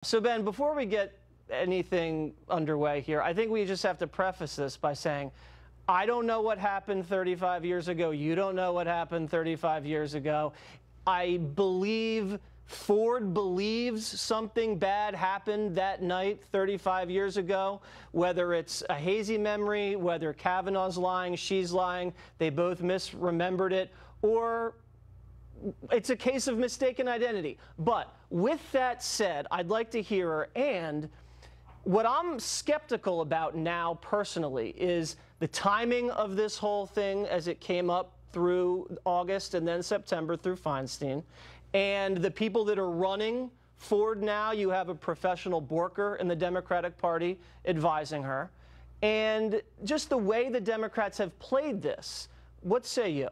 So, Ben, before we get anything underway here, I think we just have to preface this by saying, I don't know what happened 35 years ago. You don't know what happened 35 years ago. I believe Ford believes something bad happened that night 35 years ago, whether it's a hazy memory, whether Kavanaugh's lying, she's lying, they both misremembered it, or it's a case of mistaken identity. But with that said, I'd like to hear her. And what I'm skeptical about now personally is the timing of this whole thing as it came up through August and then September through Feinstein. And the people that are running Ford now, you have a professional Borker in the Democratic Party advising her. And just the way the Democrats have played this, what say you?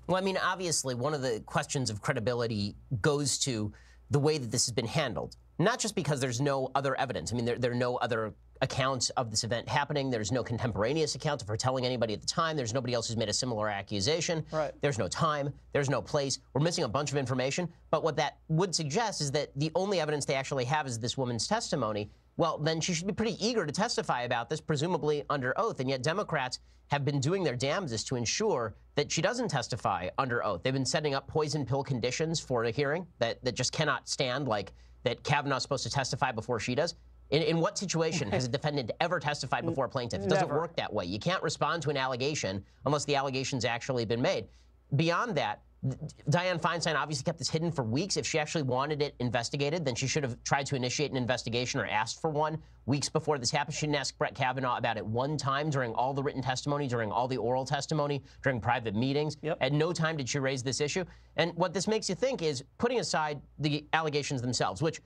Well, I mean, obviously, one of the questions of credibility goes to the way that this has been handled, not just because there's no other evidence. I mean, there are no other accounts of this event happening. There's no contemporaneous account of her telling anybody at the time. There's nobody else who's made a similar accusation. Right. There's no time. There's no place. We're missing a bunch of information. But what that would suggest is that the only evidence they actually have is this woman's testimony. Well, then she should be pretty eager to testify about this, presumably under oath. And yet Democrats have been doing their damnedest to ensure that she doesn't testify under oath. They've been setting up poison pill conditions for a hearing that just cannot stand, like that Kavanaugh's supposed to testify before she does. In what situation has a defendant ever testified before a plaintiff? It doesn't work that way. You can't respond to an allegation unless the allegation's actually been made. Beyond that, Dianne Feinstein obviously kept this hidden for weeks. If she actually wanted it investigated, then she should have tried to initiate an investigation or asked for one weeks before this happened. She didn't ask Brett Kavanaugh about it one time during all the written testimony, during all the oral testimony, during private meetings. Yep. At no time did she raise this issue. And what this makes you think is, putting aside the allegations themselves, which,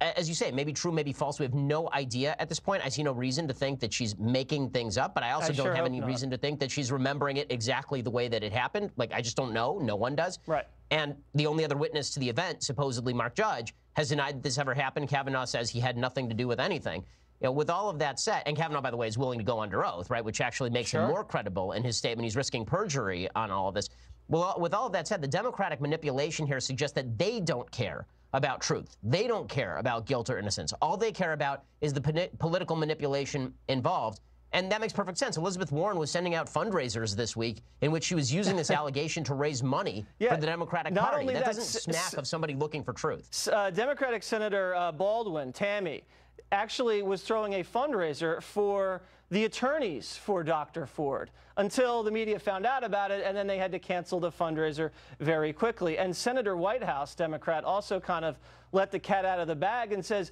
as you say, maybe true, maybe false. We have no idea at this point. I see no reason to think that she's making things up, but I also don't have any reason to think that she's remembering it exactly the way that it happened. Like, I just don't know. No one does. Right. And the only other witness to the event, supposedly Mark Judge, has denied that this ever happened. Kavanaugh says he had nothing to do with anything. You know, with all of that said, and Kavanaugh, by the way, is willing to go under oath, right, which actually makes him more credible in his statement. He's risking perjury on all of this. Well, with all of that said, the Democratic manipulation here suggests that they don't care about truth. They don't care about guilt or innocence. All they care about is the political manipulation involved. And that makes perfect sense. Elizabeth Warren was sending out fundraisers this week in which she was using this allegation to raise money for the Democratic Party. That doesn't smack of somebody looking for truth. Democratic Senator Baldwin, Tammy, actually was throwing a fundraiser for the attorneys for Dr. Ford until the media found out about it, and then they had to cancel the fundraiser very quickly. And Senator Whitehouse, Democrat, also kind of let the cat out of the bag and says,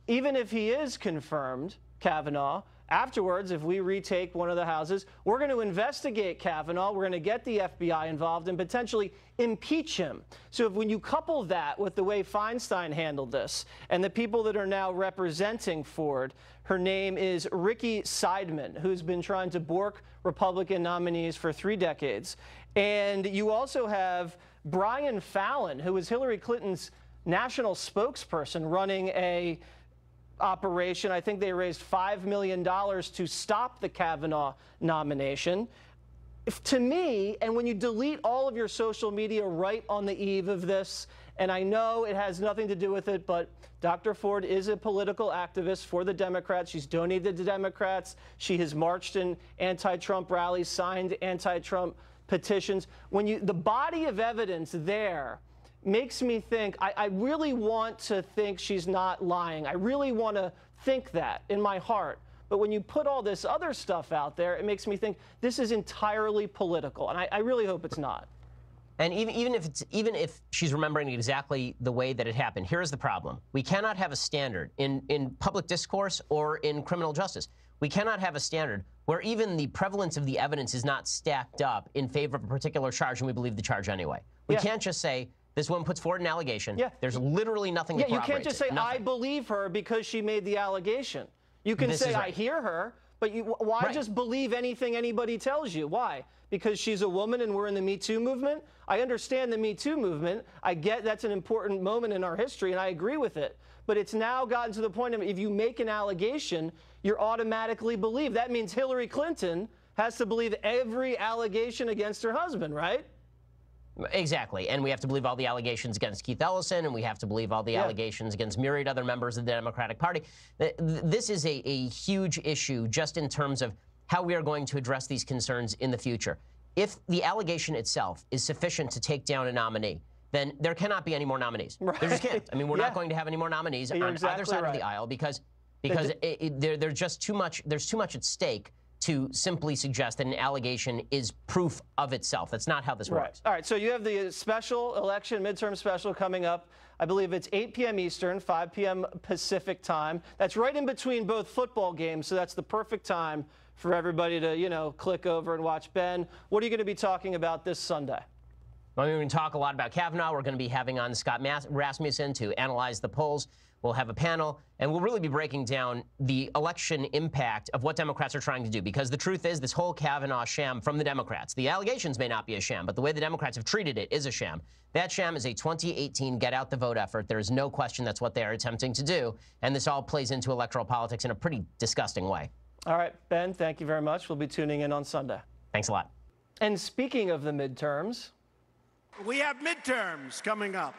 even if he is confirmed, Kavanaugh, afterwards, if we retake one of the houses, we're going to investigate Kavanaugh. We're going to get the FBI involved and potentially impeach him. So when you couple that with the way Feinstein handled this and the people that are now representing Ford, her name is Ricky Seidman, who's been trying to bork Republican nominees for 3 decades. And you also have Brian Fallon, who was Hillary Clinton's national spokesperson, running a operation. I think they raised $5 million to stop the Kavanaugh nomination. To me, and when you delete all of your social media right on the eve of this, and I know it has nothing to do with it, but Dr. Ford is a political activist for the Democrats. She's donated to Democrats. She has marched in anti-Trump rallies, signed anti-Trump petitions. When the body of evidence there makes me think, I really want to think she's not lying. I really want to think that in my heart. But when you put all this other stuff out there, it makes me think this is entirely political. And I really hope it's not. And even if she's remembering exactly the way that it happened, here's the problem. We cannot have a standard in public discourse or in criminal justice. We cannot have a standard where even the prevalence of the evidence is not stacked up in favor of a particular charge, and we believe the charge anyway. We can't just say, this woman puts forward an allegation. There's literally nothing that corroborates it. You can't just say, I believe her because she made the allegation. You can say, I hear her, but why just believe anything anybody tells you? Why? Because she's a woman and we're in the Me Too movement? I understand the Me Too movement. I get that's an important moment in our history, and I agree with it. But it's now gotten to the point of if you make an allegation, you're automatically believed. That means Hillary Clinton has to believe every allegation against her husband, right? Exactly. And we have to believe all the allegations against Keith Ellison, and we have to believe all the allegations against myriad other members of the Democratic Party. This is a huge issue just in terms of how we are going to address these concerns in the future. If the allegation itself is sufficient to take down a nominee, then there cannot be any more nominees. Right. There just can't. I mean, we're not going to have any more nominees on either side of the aisle because there's just too much. There's too much at stake to simply suggest that an allegation is proof of itself. That's not how this works. All right, so you have the special election, midterm special coming up. I believe it's 8 p.m. Eastern, 5 p.m. Pacific time. That's right in between both football games, so that's the perfect time for everybody to, you know, click over and watch. Ben, what are you going to be talking about this Sunday? Well, we're going to talk a lot about Kavanaugh. We're going to be having on Scott Rasmussen to analyze the polls. We'll have a panel, and we'll really be breaking down the election impact of what Democrats are trying to do, because the truth is this whole Kavanaugh sham from the Democrats, the allegations may not be a sham, but the way the Democrats have treated it is a sham. That sham is a 2018 get-out-the-vote effort. There is no question that's what they are attempting to do, and this all plays into electoral politics in a pretty disgusting way. All right, Ben, thank you very much. We'll be tuning in on Sunday. Thanks a lot. And speaking of the midterms, we have midterms coming up.